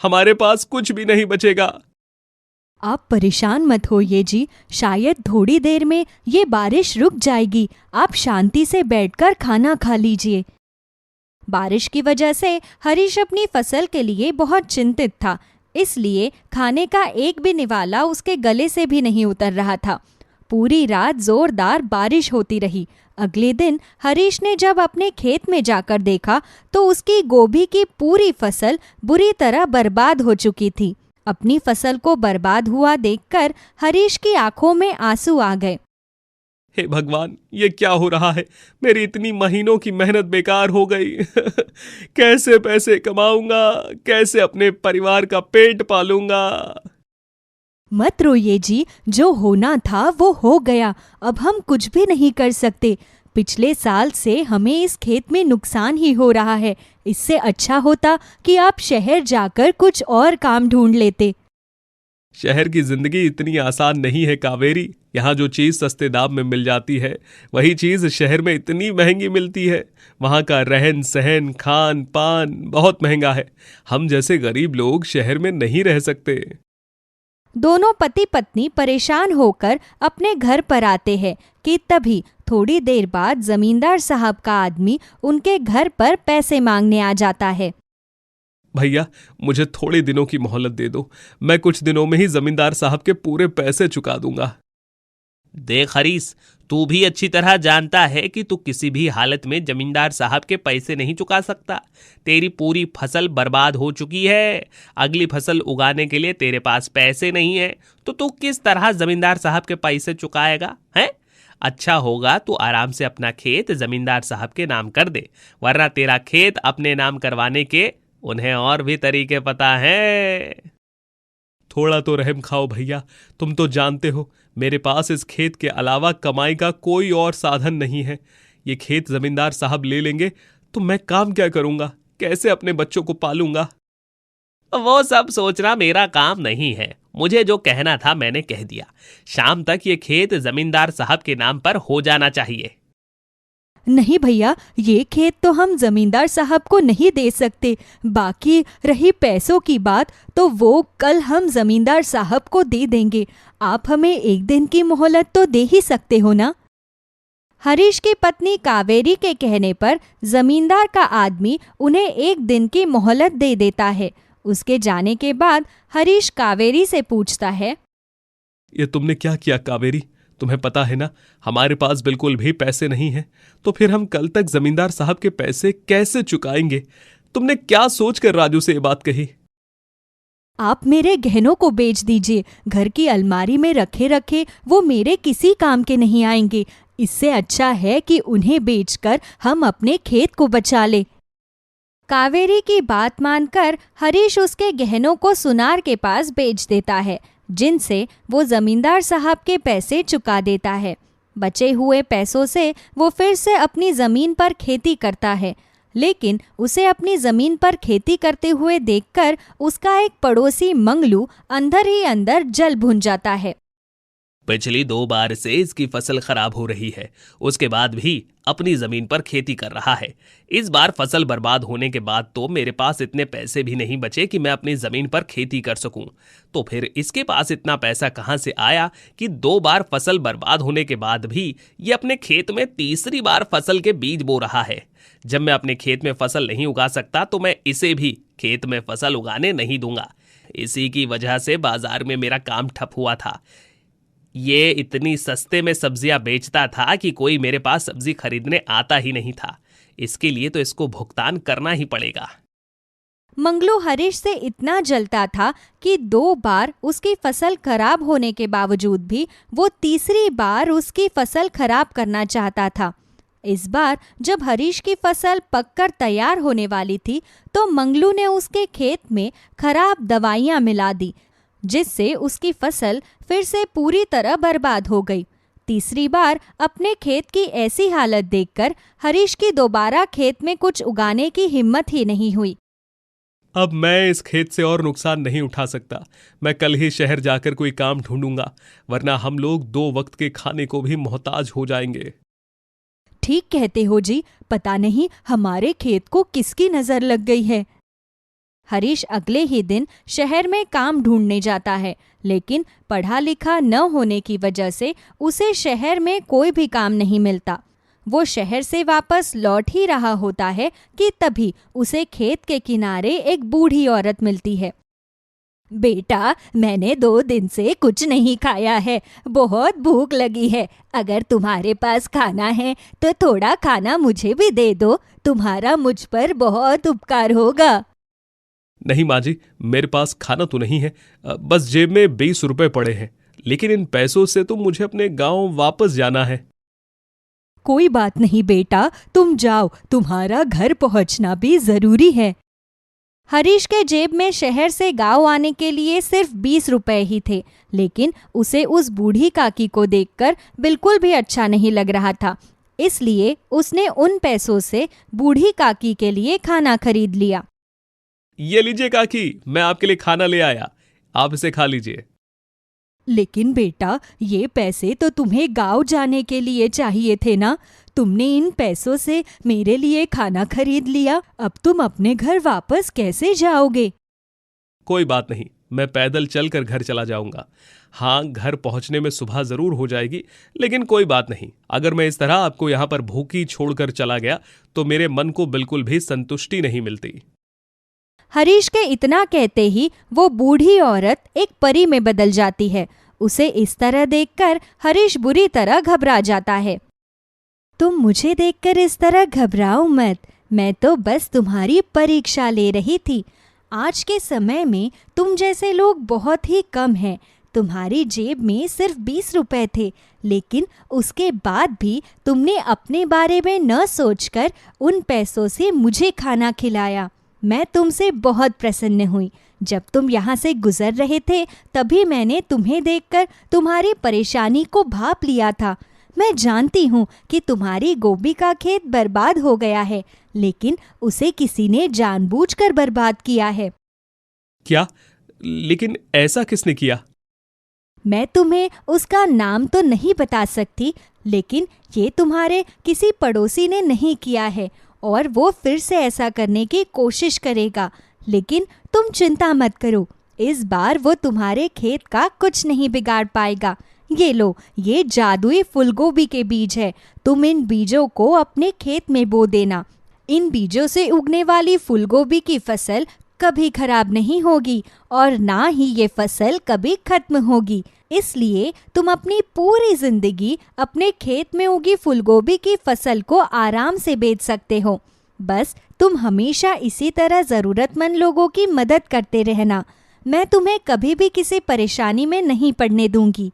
हमारे पास कुछ भी नहीं बचेगा। आप परेशान मत होइए जी, शायद थोड़ी देर में ये बारिश रुक जाएगी। आप शांति से बैठकर खाना खा लीजिए। बारिश की वजह से हरीश अपनी फसल के लिए बहुत चिंतित था, इसलिए खाने का एक भी निवाला उसके गले से भी नहीं उतर रहा था। पूरी रात जोरदार बारिश होती रही। अगले दिन हरीश ने जब अपने खेत में जाकर देखा तो उसकी गोभी की पूरी फसल बुरी तरह बर्बाद हो चुकी थी। अपनी फसल को बर्बाद हुआ देखकर हरीश की आंखों में आंसू आ गए। हे भगवान, ये क्या हो रहा है? मेरी इतनी महीनों की मेहनत बेकार हो गई। कैसे पैसे कमाऊंगा? कैसे अपने परिवार का पेट पालूंगा? मत रोइए जी, जो होना था वो हो गया। अब हम कुछ भी नहीं कर सकते। पिछले साल से हमें इस खेत में नुकसान ही हो रहा है। इससे अच्छा होता कि आप शहर जाकर कुछ और काम ढूंढ लेते। शहर की जिंदगी इतनी आसान नहीं है कावेरी। यहाँ जो चीज सस्ते दाम में मिल जाती है वही चीज शहर में इतनी महंगी मिलती है। वहाँ का रहन सहन, खान पान बहुत महंगा है। हम जैसे गरीब लोग शहर में नहीं रह सकते। दोनों पति पत्नी परेशान होकर अपने घर पर आते हैं कि तभी थोड़ी देर बाद जमींदार साहब का आदमी उनके घर पर पैसे मांगने आ जाता है। भैया, मुझे थोड़े दिनों की मोहलत दे दो। मैं कुछ दिनों में ही जमींदार साहब के पूरे पैसे चुका दूंगा। देख हरीश, तू भी अच्छी तरह जानता है कि तू किसी भी हालत में जमींदार साहब के पैसे नहीं चुका सकता। तेरी पूरी फसल बर्बाद हो चुकी है। अगली फसल उगाने के लिए तेरे पास पैसे नहीं है तो तू किस तरह जमींदार साहब के पैसे चुकाएगा हैं? अच्छा होगा तो आराम से अपना खेत जमींदार साहब के नाम कर दे, वरना तेरा खेत अपने नाम करवाने के उन्हें और भी तरीके पता है। थोड़ा तो रहम खाओ भैया, तुम तो जानते हो मेरे पास इस खेत के अलावा कमाई का कोई और साधन नहीं है। ये खेत जमींदार साहब ले लेंगे तो मैं काम क्या करूंगा, कैसे अपने बच्चों को पालूंगा? वो सब सोचना मेरा काम नहीं है, मुझे जो कहना था मैंने कह दिया। शाम तक ये खेत जमींदार साहब के नाम पर हो जाना चाहिए। नहीं भैया, ये खेत तो हम जमींदार साहब को नहीं दे सकते। बाकी रही पैसों की बात तो वो कल हम जमींदार साहब को दे देंगे। आप हमें एक दिन की मोहलत तो दे ही सकते हो ना? हरीश की पत्नी कावेरी के कहने पर जमींदार का आदमी उन्हें एक दिन की मोहलत दे देता है। उसके जाने के बाद हरीश कावेरी से पूछता है, ये तुमने क्या किया कावेरी? तुम्हें पता है ना हमारे पास बिल्कुल भी पैसे नहीं हैं, तो फिर हम कल तक जमींदार साहब के पैसे कैसे चुकाएंगे? तुमने क्या सोचकर राजू से ये बात कही? आप मेरे गहनों को बेच दीजिए। घर की अलमारी में रखे रखे वो मेरे किसी काम के नहीं आएंगे। इससे अच्छा है कि उन्हें बेचकर हम अपने खेत को बचा ले। कावेरी की बात मानकर हरीश उसके गहनों को सुनार के पास बेच देता है, जिनसे वो जमींदार साहब के पैसे चुका देता है। बचे हुए पैसों से वो फिर से अपनी जमीन पर खेती करता है, लेकिन उसे अपनी जमीन पर खेती करते हुए देखकर उसका एक पड़ोसी मंगलू अंदर ही अंदर जल भुन जाता है। पिछली 2 बार से इसकी फसल खराब हो रही है, उसके बाद भी अपनी जमीन पर खेती कर रहा है। इस बार फसल बर्बाद होने के बाद तो मेरे पास इतने पैसे भी नहीं बचे कि मैं अपनी जमीन पर खेती कर सकूं। तो फिर इसके पास इतना पैसा कहां से आया कि 2 बार फसल बर्बाद होने के बाद भी ये अपने खेत में तीसरी बार फसल के बीज बो रहा है। जब मैं अपने खेत में फसल नहीं उगा सकता तो मैं इसे भी खेत में फसल उगाने नहीं दूंगा। इसी की वजह से बाजार में मेरा काम ठप हुआ था। ये इतनी सस्ते में सब्जियां बेचता था कि कोई मेरे पास सब्जी खरीदने आता ही नहीं था। इसके लिए तो इसको भुगतान करना ही पड़ेगा। मंगलू हरीश से इतना जलता था कि 2 बार उसकी फसल खराब होने के बावजूद भी वो तीसरी बार उसकी फसल खराब करना चाहता था। इस बार जब हरीश की फसल पककर तैयार होने वाली थी तो मंगलू ने उसके खेत में खराब दवाइयां मिला दी, जिससे उसकी फसल फिर से पूरी तरह बर्बाद हो गई। तीसरी बार अपने खेत की ऐसी हालत देखकर हरीश की दोबारा खेत में कुछ उगाने की हिम्मत ही नहीं हुई। अब मैं इस खेत से और नुकसान नहीं उठा सकता। मैं कल ही शहर जाकर कोई काम ढूंढूंगा, वरना हम लोग 2 वक्त के खाने को भी मोहताज हो जाएंगे। ठीक कहते हो जी, पता नहीं हमारे खेत को किसकी नजर लग गई है। हरीश अगले ही दिन शहर में काम ढूंढने जाता है, लेकिन पढ़ा लिखा न होने की वजह से उसे शहर में कोई भी काम नहीं मिलता। वो शहर से वापस लौट ही रहा होता है कि तभी उसे खेत के किनारे एक बूढ़ी औरत मिलती है। बेटा, मैंने 2 दिन से कुछ नहीं खाया है, बहुत भूख लगी है। अगर तुम्हारे पास खाना है तो थोड़ा खाना मुझे भी दे दो, तुम्हारा मुझ पर बहुत उपकार होगा। नहीं माँ जी, मेरे पास खाना तो नहीं है, बस जेब में 20 रुपए पड़े हैं, लेकिन इन पैसों से तो मुझे अपने गांव वापस जाना है। कोई बात नहीं बेटा, तुम जाओ, तुम्हारा घर पहुंचना भी जरूरी है। हरीश के जेब में शहर से गांव आने के लिए सिर्फ 20 रुपए ही थे, लेकिन उसे उस बूढ़ी काकी को देखकर बिल्कुल भी अच्छा नहीं लग रहा था। इसलिए उसने उन पैसों से बूढ़ी काकी के लिए खाना खरीद लिया। ये लीजिए काकी, मैं आपके लिए खाना ले आया, आप इसे खा लीजिए। लेकिन बेटा, ये पैसे तो तुम्हें गांव जाने के लिए चाहिए थे ना? तुमने इन पैसों से मेरे लिए खाना खरीद लिया, अब तुम अपने घर वापस कैसे जाओगे? कोई बात नहीं, मैं पैदल चलकर घर चला जाऊंगा। हाँ, घर पहुंचने में सुबह जरूर हो जाएगी, लेकिन कोई बात नहीं। अगर मैं इस तरह आपको यहाँ पर भूखी छोड़कर चला गया तो मेरे मन को बिल्कुल भी संतुष्टि नहीं मिलती। हरीश के इतना कहते ही वो बूढ़ी औरत एक परी में बदल जाती है। उसे इस तरह देखकर हरीश बुरी तरह घबरा जाता है। तुम मुझे देखकर इस तरह घबराओ मत, मैं तो बस तुम्हारी परीक्षा ले रही थी। आज के समय में तुम जैसे लोग बहुत ही कम हैं। तुम्हारी जेब में सिर्फ 20 रुपए थे, लेकिन उसके बाद भी तुमने अपने बारे में न सोचकर उन पैसों से मुझे खाना खिलाया। मैं तुमसे बहुत प्रसन्न हुई। जब तुम यहाँ से गुजर रहे थे तभी मैंने तुम्हें देखकर तुम्हारी परेशानी को भांप लिया था। मैं जानती हूँ कि तुम्हारी गोभी का खेत बर्बाद हो गया है, लेकिन उसे किसी ने जानबूझकर बर्बाद किया है। क्या? लेकिन ऐसा किसने किया? मैं तुम्हें उसका नाम तो नहीं बता सकती, लेकिन ये तुम्हारे किसी पड़ोसी ने नहीं किया है और वो फिर से ऐसा करने की कोशिश करेगा। लेकिन तुम चिंता मत करो, इस बार वो तुम्हारे खेत का कुछ नहीं बिगाड़ पाएगा। ये लो, ये जादुई फूलगोभी के बीज है। तुम इन बीजों को अपने खेत में बो देना। इन बीजों से उगने वाली फूलगोभी की फसल कभी खराब नहीं होगी और ना ही ये फसल कभी खत्म होगी। इसलिए तुम अपनी पूरी जिंदगी अपने खेत में उगी फूलगोभी की फसल को आराम से बेच सकते हो। बस तुम हमेशा इसी तरह जरूरतमंद लोगों की मदद करते रहना। मैं तुम्हें कभी भी किसी परेशानी में नहीं पड़ने दूंगी।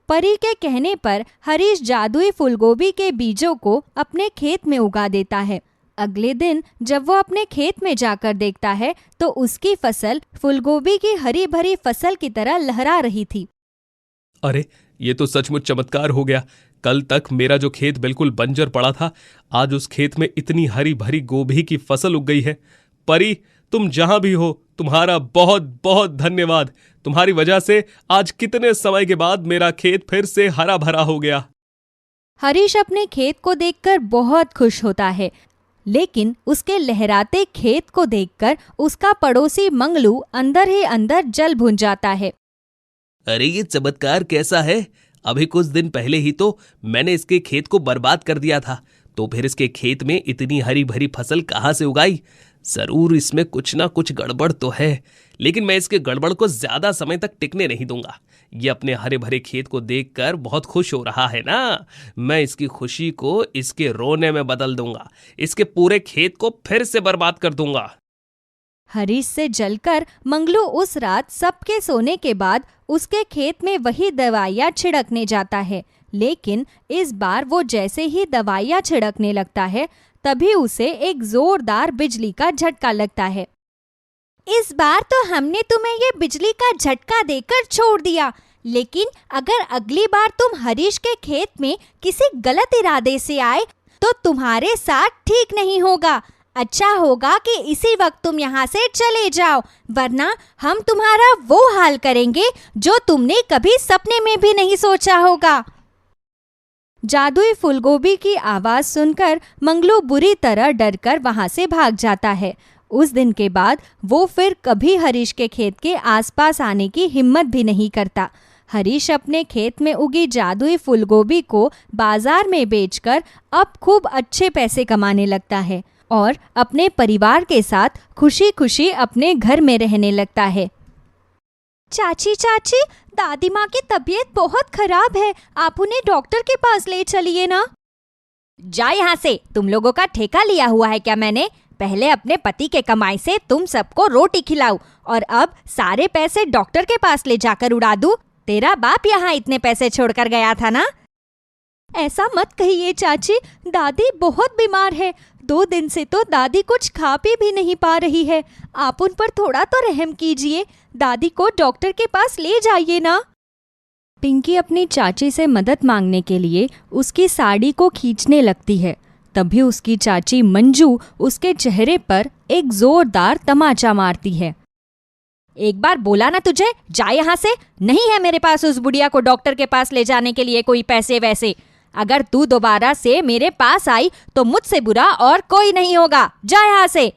परी के कहने पर हरीश जादुई फूलगोभी के बीजों को अपने खेत में उगा देता है। अगले दिन जब वो अपने खेत में जाकर देखता है तो उसकी फसल फूलगोभी की हरी भरी फसल की तरह लहरा रही थी। अरे, ये तो सचमुच चमत्कार हो गया। कल तक मेरा जो खेत बिल्कुल बंजर पड़ा था, आज उस खेत में इतनी हरी भरी गोभी की फसल उग गई है। परी, तुम जहां भी हो, तुम्हारा बहुत बहुत धन्यवाद। तुम्हारी वजह से आज कितने समय के बाद मेरा खेत फिर से हरा भरा हो गया। हरीश अपने खेत को देखकर बहुत खुश होता है, लेकिन उसके लहराते खेत को देखकर उसका पड़ोसी मंगलू अंदर ही अंदर जल भुन जाता है। अरे, ये चमत्कार कैसा है? अभी कुछ दिन पहले ही तो मैंने इसके खेत को बर्बाद कर दिया था, तो फिर इसके खेत में इतनी हरी भरी फसल कहाँ से उगाई? जरूर इसमें कुछ ना कुछ गड़बड़ तो है, लेकिन मैं इसके गड़बड़ को ज्यादा समय तक टिकने नहीं दूंगा। ये अपने हरे भरे खेत को देखकर बहुत खुश हो रहा है ना, मैं इसकी खुशी को इसके रोने में बदल दूंगा। इसके पूरे खेत को फिर से बर्बाद कर दूंगा। हरीश से जलकर मंगलू उस रात सबके सोने के बाद उसके खेत में वही दवाइयाँ छिड़कने जाता है, लेकिन इस बार वो जैसे ही दवाइयाँ छिड़कने लगता है तभी उसे एक जोरदार बिजली का झटका लगता है। इस बार तो हमने तुम्हें ये बिजली का झटका देकर छोड़ दिया, लेकिन अगर अगली बार तुम हरीश के खेत में किसी गलत इरादे से आए तो तुम्हारे साथ ठीक नहीं होगा। अच्छा होगा कि इसी वक्त तुम यहाँ से चले जाओ, वरना हम तुम्हारा वो हाल करेंगे जो तुमने कभी सपने में भी नहीं सोचा होगा। जादुई फूलगोभी की आवाज सुनकर मंगलू बुरी तरह डरकर वहां से भाग जाता है। उस दिन के बाद वो फिर कभी हरीश के खेत के आसपास आने की हिम्मत भी नहीं करता। हरीश अपने खेत में उगी जादुई फूलगोभी को बाजार में बेचकर अब खूब अच्छे पैसे कमाने लगता है और अपने परिवार के साथ खुशी खुशी अपने घर में रहने लगता है। चाची चाची, दादी माँ की तबीयत बहुत खराब है, आप उन्हें डॉक्टर के पास ले चलिए ना। जा यहाँ से, तुम लोगों का ठेका लिया हुआ है क्या मैंने? पहले अपने पति के कमाई से तुम सबको रोटी खिलाऊं और अब सारे पैसे डॉक्टर के पास ले जाकर उड़ा दूं। तेरा बाप यहाँ इतने पैसे छोड़कर गया था ना। ऐसा मत कहिए चाची, दादी बहुत बीमार है। 2 दिन से तो दादी कुछ खा पी भी नहीं पा रही है। आप उन पर थोड़ा तो रहम कीजिए, दादी को डॉक्टर के पास ले जाइए ना। पिंकी अपनी चाची से मदद मांगने के लिए उसकी साड़ी को खींचने लगती है। तभी उसकी चाची मंजू उसके चेहरे पर एक जोरदार तमाचा मारती है। एक बार बोला ना तुझे, जा यहाँ से। नहीं है मेरे पास उस बुढ़िया को डॉक्टर के पास ले जाने के लिए कोई पैसे वैसे। अगर तू दोबारा से मेरे पास आई तो मुझसे बुरा और कोई नहीं होगा। जा यहाँ से।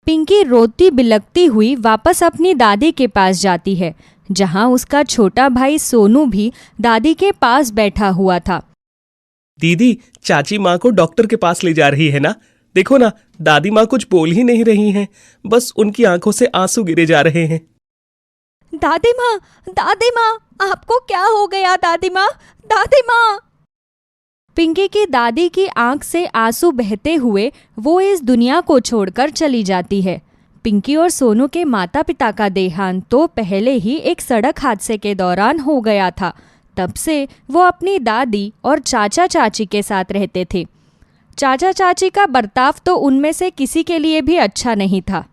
पिंकी रोती बिलखती हुई वापस अपनी दादी के पास जाती है, जहाँ उसका छोटा भाई सोनू भी दादी के पास बैठा हुआ था। दीदी, चाची माँ को डॉक्टर के पास ले जा रही है ना? देखो ना, दादी माँ कुछ बोल ही नहीं रही हैं, बस उनकी आंखों से आंसू गिरे जा रहे हैं। दादी माँ, आपको क्या हो गया? दादी माँ। पिंकी की दादी की आंख से आंसू बहते हुए वो इस दुनिया को छोड़कर चली जाती है। पिंकी और सोनू के माता पिता का देहांत तो पहले ही एक सड़क हादसे के दौरान हो गया था। तब से वो अपनी दादी और चाचा चाची के साथ रहते थे। चाचा चाची का बर्ताव तो उनमें से किसी के लिए भी अच्छा नहीं था,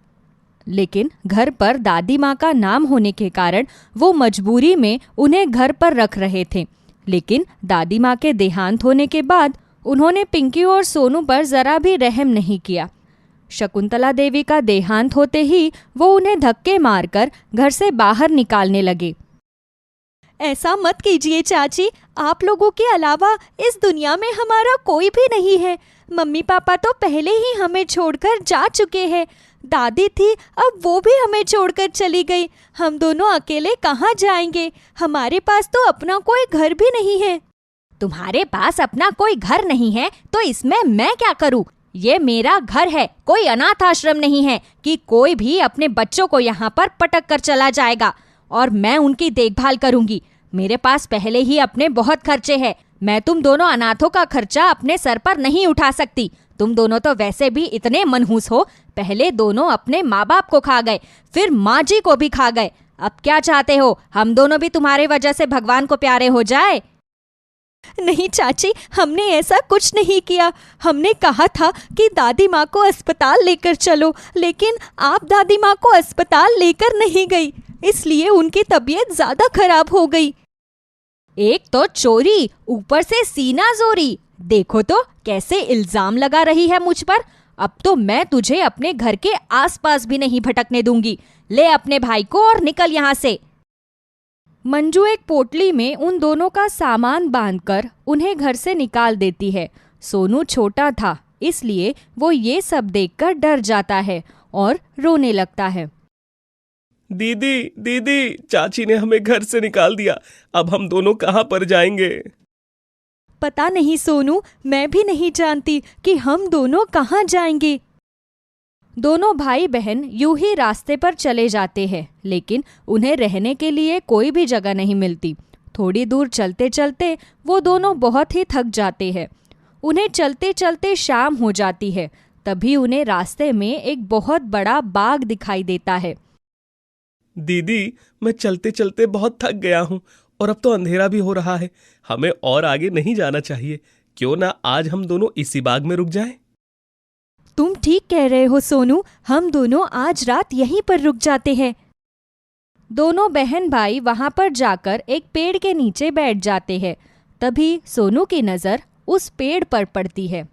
लेकिन घर पर दादी माँ का नाम होने के कारण वो मजबूरी में उन्हें घर पर रख रहे थे। लेकिन दादी माँ के देहांत होने के बाद उन्होंने पिंकी और सोनू पर जरा भी रहम नहीं किया। शकुंतला देवी का देहांत होते ही वो उन्हें धक्के मारकर घर से बाहर निकालने लगे। ऐसा मत कीजिए चाची, आप लोगों के अलावा इस दुनिया में हमारा कोई भी नहीं है। मम्मी पापा तो पहले ही हमें छोड़कर जा चुके हैं। दादी थी, अब वो भी हमें छोड़कर चली गई। हम दोनों अकेले कहाँ जाएंगे? हमारे पास तो अपना कोई घर भी नहीं है। तुम्हारे पास अपना कोई घर नहीं है तो इसमें मैं क्या करूँ? ये मेरा घर है, कोई अनाथ आश्रम नहीं है कि कोई भी अपने बच्चों को यहाँ पर पटक कर चला जाएगा और मैं उनकी देखभाल करूंगी। मेरे पास पहले ही अपने बहुत खर्चे हैं। मैं तुम दोनों अनाथों का खर्चा अपने सर पर नहीं उठा सकती। तुम दोनों तो वैसे भी इतने मनहूस हो। पहले दोनों अपने माँ बाप को खा गए, फिर माँ जी को भी खा गए। अब क्या चाहते हो, हम दोनों भी तुम्हारे वजह से भगवान को प्यारे हो जाए? नहीं चाची, हमने ऐसा कुछ नहीं किया। हमने कहा था कि दादी माँ को अस्पताल लेकर चलो, लेकिन आप दादी माँ को अस्पताल लेकर नहीं गई, इसलिए उनकी तबीयत ज्यादा खराब हो गई। एक तो चोरी, ऊपर से सीना जोरी। देखो तो कैसे इल्जाम लगा रही है मुझ पर। अब तो मैं तुझे अपने घर के आसपास भी नहीं भटकने दूंगी। ले अपने भाई को और निकल यहाँ से। मंजू एक पोटली में उन दोनों का सामान बांधकर उन्हें घर से निकाल देती है। सोनू छोटा था, इसलिए वो ये सब देखकर डर जाता है और रोने लगता है। दीदी दीदी, चाची ने हमें घर से निकाल दिया। अब हम दोनों कहाँ पर जाएंगे? पता नहीं सोनू, मैं भी नहीं जानती कि हम दोनों कहाँ जाएंगे। दोनों भाई बहन यूं ही रास्ते पर चले जाते हैं, लेकिन उन्हें रहने के लिए कोई भी जगह नहीं मिलती। थोड़ी दूर चलते चलते वो दोनों बहुत ही थक जाते हैं। उन्हें चलते चलते शाम हो जाती है। तभी उन्हें रास्ते में एक बहुत बड़ा बाग दिखाई देता है। दीदी, मैं चलते चलते बहुत थक गया हूँ और अब तो अंधेरा भी हो रहा है। हमें और आगे नहीं जाना चाहिए। क्यों ना आज हम दोनों इसी बाग में रुक जाएं? तुम ठीक कह रहे हो सोनू, हम दोनों आज रात यहीं पर रुक जाते हैं। दोनों बहन भाई वहां पर जाकर एक पेड़ के नीचे बैठ जाते हैं। तभी सोनू की नजर उस पेड़ पर पड़ती है।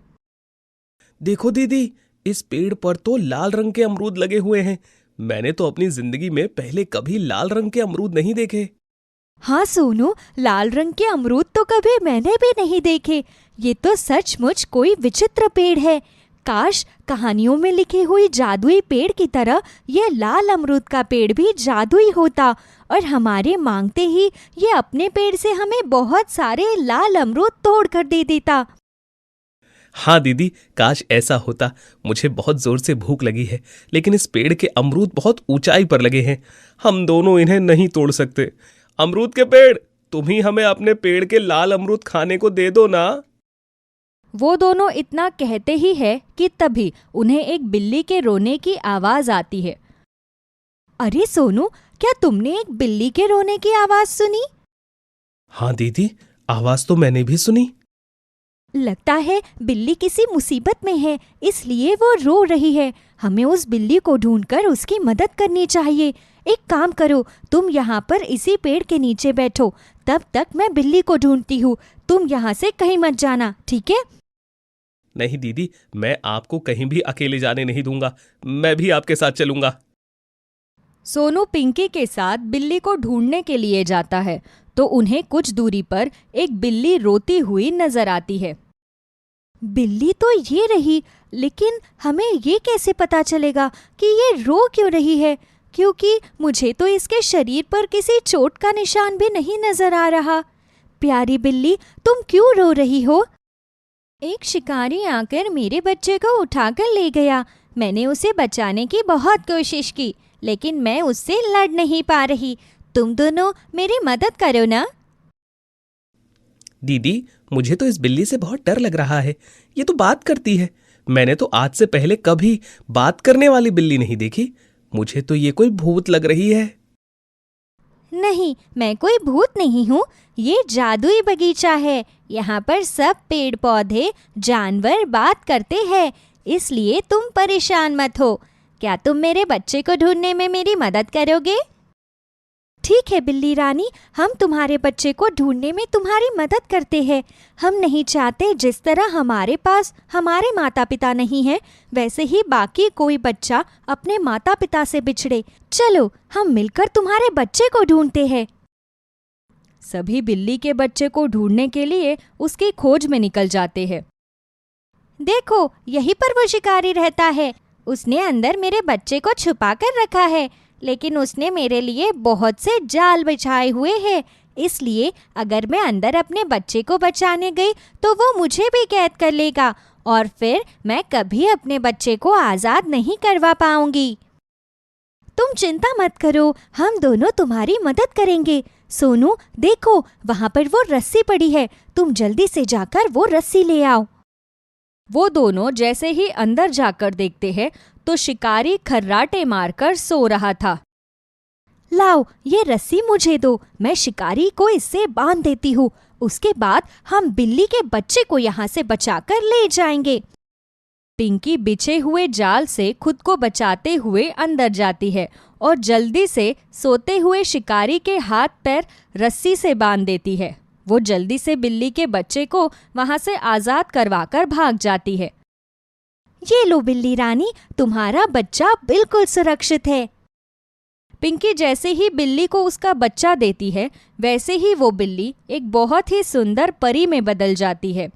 देखो दीदी, इस पेड़ पर तो लाल रंग के अमरूद लगे हुए हैं। मैंने तो अपनी जिंदगी में पहले कभी लाल रंग के अमरूद नहीं देखे। हाँ सोनू, लाल रंग के अमरूद तो कभी मैंने भी नहीं देखे। ये तो सचमुच कोई विचित्र पेड़ है। काश कहानियों में लिखी हुई जादुई पेड़ की तरह ये लाल अमरूद का पेड़ भी जादुई होता और हमारे मांगते ही ये अपने पेड़ से हमें बहुत सारे लाल अमरूद तोड़ कर दे देता। हाँ दीदी, काश ऐसा होता। मुझे बहुत जोर से भूख लगी है, लेकिन इस पेड़ के अमरूद बहुत ऊंचाई पर लगे हैं। हम दोनों इन्हें नहीं तोड़ सकते। अमरूद के पेड़, तुम ही हमें अपने पेड़ के लाल अमरूद खाने को दे दो ना। वो दोनों इतना कहते ही है कि तभी उन्हें एक बिल्ली के रोने की आवाज आती है। अरे सोनू, क्या तुमने एक बिल्ली के रोने की आवाज सुनी? हाँ दीदी, आवाज तो मैंने भी सुनी। लगता है बिल्ली किसी मुसीबत में है, इसलिए वो रो रही है। हमें उस बिल्ली को ढूंढकर उसकी मदद करनी चाहिए। एक काम करो, तुम यहाँ पर इसी पेड़ के नीचे बैठो, तब तक मैं बिल्ली को ढूंढती हूँ। तुम यहाँ से कहीं मत जाना, ठीक है? नहीं दीदी, मैं आपको कहीं भी अकेले जाने नहीं दूंगा। मैं भी आपके साथ चलूंगा। सोनू पिंकी के साथ बिल्ली को ढूंढने के लिए जाता है तो उन्हें कुछ दूरी पर एक बिल्ली रोती हुई नजर आती है। बिल्ली तो ये रही, लेकिन हमें ये कैसे पता चलेगा कि ये रो क्यों रही है? क्योंकि मुझे तो इसके शरीर पर किसी चोट का निशान भी नहीं नजर आ रहा। प्यारी बिल्ली, तुम क्यों रो रही हो? एक शिकारी आकर मेरे बच्चे को उठाकर ले गया। मैंने उसे बचाने की बहुत कोशिश की, लेकिन मैं उससे लड़ नहीं पा रही। तुम दोनों मेरी मदद करो ना। दीदी, मुझे तो इस बिल्ली से बहुत डर लग रहा है। ये तो बात करती है। मैंने तो आज से पहले कभी बात करने वाली बिल्ली नहीं देखी। मुझे तो ये कोई भूत लग रही है। नहीं, मैं कोई भूत नहीं हूँ। ये जादुई बगीचा है। यहाँ पर सब पेड़ पौधे जानवर बात करते हैं, इसलिए तुम परेशान मत हो। क्या तुम मेरे बच्चे को ढूंढने में मेरी मदद करोगे? ठीक है बिल्ली रानी, हम तुम्हारे बच्चे को ढूंढने में तुम्हारी मदद करते हैं। हम नहीं चाहते जिस तरह हमारे पास हमारे माता पिता नहीं हैं, वैसे ही बाकी कोई बच्चा अपने माता पिता से बिछड़े। चलो हम मिलकर तुम्हारे बच्चे को ढूंढते हैं। सभी बिल्ली के बच्चे को ढूंढने के लिए उसकी खोज में निकल जाते हैं। देखो, यहीं पर वो शिकारी रहता है। उसने अंदर मेरे बच्चे को छुपा कर रखा है, लेकिन उसने मेरे लिए बहुत से जाल बिछाए हुए हैं। इसलिए अगर मैं अंदर अपने बच्चे को बचाने गई तो वो मुझे भी कैद कर लेगा और फिर मैं कभी अपने बच्चे को आज़ाद नहीं करवा पाऊंगी। तुम चिंता मत करो, हम दोनों तुम्हारी मदद करेंगे। सोनू देखो, वहाँ पर वो रस्सी पड़ी है, तुम जल्दी से जाकर वो रस्सी ले आओ। वो दोनों जैसे ही अंदर जाकर देखते हैं तो शिकारी खर्राटे मारकर सो रहा था। लाओ, ये रस्सी मुझे दो, मैं शिकारी को इससे बांध देती हूँ। उसके बाद हम बिल्ली के बच्चे को यहाँ से बचाकर ले जाएंगे। पिंकी बिछे हुए जाल से खुद को बचाते हुए अंदर जाती है और जल्दी से सोते हुए शिकारी के हाथ पैर रस्सी से बांध देती है। वो जल्दी से बिल्ली के बच्चे को वहां से आजाद करवाकर भाग जाती है। ये लो बिल्ली रानी, तुम्हारा बच्चा बिल्कुल सुरक्षित है। पिंकी जैसे ही बिल्ली को उसका बच्चा देती है, वैसे ही वो बिल्ली एक बहुत ही सुंदर परी में बदल जाती है।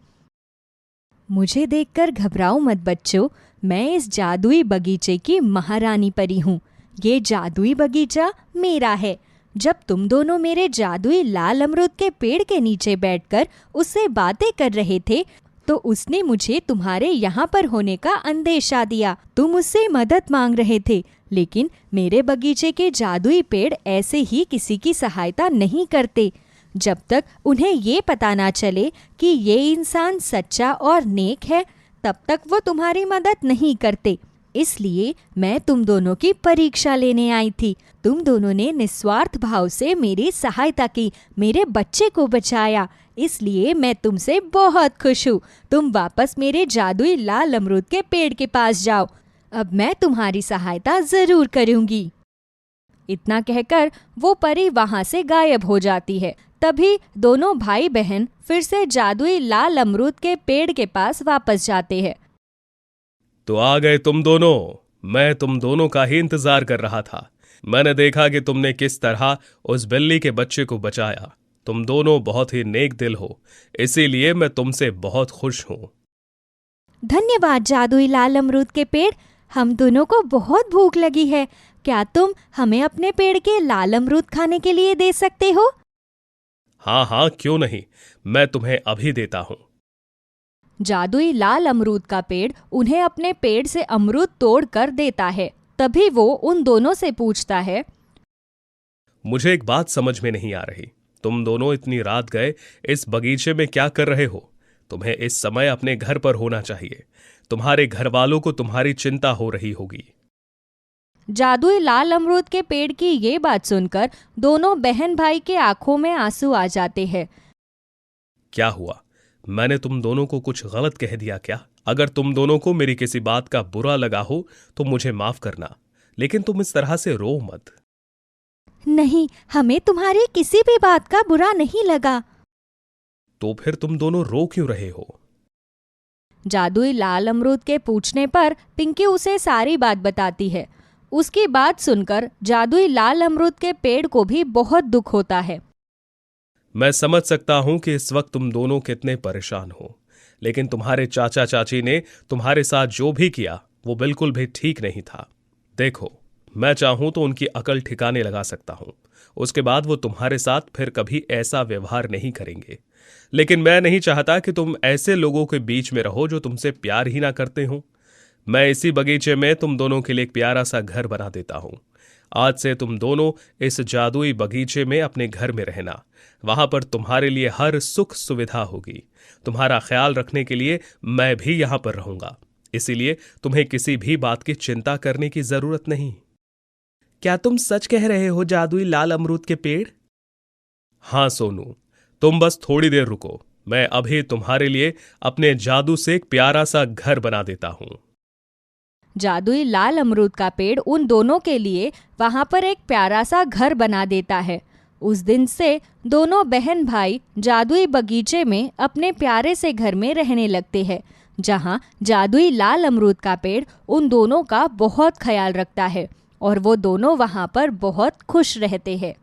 मुझे देखकर घबराओ मत बच्चों, मैं इस जादुई बगीचे की महारानी परी हूँ। ये जादुई बगीचा मेरा है। जब तुम दोनों मेरे जादुई लाल अमरूद के पेड़ के नीचे बैठकर उससे बातें कर रहे थे, तो उसने मुझे तुम्हारे यहाँ पर होने का अंदेशा दिया। तुम उससे मदद मांग रहे थे, लेकिन मेरे बगीचे के जादुई पेड़ ऐसे ही किसी की सहायता नहीं करते। जब तक उन्हें ये पता ना चले कि ये इंसान सच्चा और नेक है, तब तक वो तुम्हारी मदद नहीं करते। इसलिए मैं तुम दोनों की परीक्षा लेने आई थी। तुम दोनों ने निस्वार्थ भाव से मेरी सहायता की, मेरे बच्चे को बचाया, इसलिए मैं तुमसे बहुत खुश हूँ। तुम वापस मेरे जादुई लाल अमरूद के पेड़ के पास जाओ। अब मैं तुम्हारी सहायता जरूर करूंगी। इतना कहकर वो परी वहां से गायब हो जाती है। तभी दोनों भाई बहन फिर से जादुई लाल अमरूद के पेड़ के पास वापस जाते हैं। तो आ गए तुम दोनों। मैं तुम दोनों का ही इंतजार कर रहा था। मैंने देखा कि तुमने किस तरह उस बिल्ली के बच्चे को बचाया। तुम दोनों बहुत ही नेक दिल हो, इसीलिए मैं तुमसे बहुत खुश हूं। धन्यवाद जादुई लाल अमरूद के पेड़। हम दोनों को बहुत भूख लगी है। क्या तुम हमें अपने पेड़ के लाल अमरूद खाने के लिए दे सकते हो? हाँ हाँ, क्यों नहीं, मैं तुम्हें अभी देता हूं। जादुई लाल अमरूद का पेड़ उन्हें अपने पेड़ से अमरूद तोड़ कर देता है। तभी वो उन दोनों से पूछता है, मुझे एक बात समझ में नहीं आ रही। तुम दोनों इतनी रात गए इस बगीचे में क्या कर रहे हो? तुम्हें इस समय अपने घर पर होना चाहिए। तुम्हारे घर वालों को तुम्हारी चिंता हो रही होगी। जादुई लाल अमरूद के पेड़ की ये बात सुनकर दोनों बहन भाई के आंखों में आंसू आ जाते हैं। क्या हुआ? मैंने तुम दोनों को कुछ गलत कह दिया क्या? अगर तुम दोनों को मेरी किसी बात का बुरा लगा हो तो मुझे माफ करना, लेकिन तुम इस तरह से रो मत। नहीं, हमें तुम्हारी किसी भी बात का बुरा नहीं लगा। तो फिर तुम दोनों रो क्यों रहे हो? जादुई लाल अमरूद के पूछने पर पिंकी उसे सारी बात बताती है। उसकी बात सुनकर जादुई लाल अमरूद के पेड़ को भी बहुत दुख होता है। मैं समझ सकता हूं कि इस वक्त तुम दोनों कितने परेशान हो, लेकिन तुम्हारे चाचा चाची ने तुम्हारे साथ जो भी किया वो बिल्कुल भी ठीक नहीं था। देखो, मैं चाहूं तो उनकी अकल ठिकाने लगा सकता हूं। उसके बाद वो तुम्हारे साथ फिर कभी ऐसा व्यवहार नहीं करेंगे। लेकिन मैं नहीं चाहता कि तुम ऐसे लोगों के बीच में रहो जो तुमसे प्यार ही ना करते हो। मैं इसी बगीचे में तुम दोनों के लिए एक प्यारा सा घर बना देता हूं। आज से तुम दोनों इस जादुई बगीचे में अपने घर में रहना। वहां पर तुम्हारे लिए हर सुख सुविधा होगी। तुम्हारा ख्याल रखने के लिए मैं भी यहां पर रहूंगा। इसीलिए तुम्हें किसी भी बात की चिंता करने की जरूरत नहीं। क्या तुम सच कह रहे हो जादुई लाल अमरूद के पेड़? हाँ सोनू, तुम बस थोड़ी देर रुको, मैं अभी तुम्हारे लिए अपने जादू से एक प्यारा सा घर बना देता हूँ। जादुई लाल अमरूद का पेड़ उन दोनों के लिए वहां पर एक प्यारा सा घर बना देता है। उस दिन से दोनों बहन भाई जादुई बगीचे में अपने प्यारे से घर में रहने लगते हैं, जहां जादुई लाल अमरूद का पेड़ उन दोनों का बहुत ख्याल रखता है और वो दोनों वहां पर बहुत खुश रहते हैं।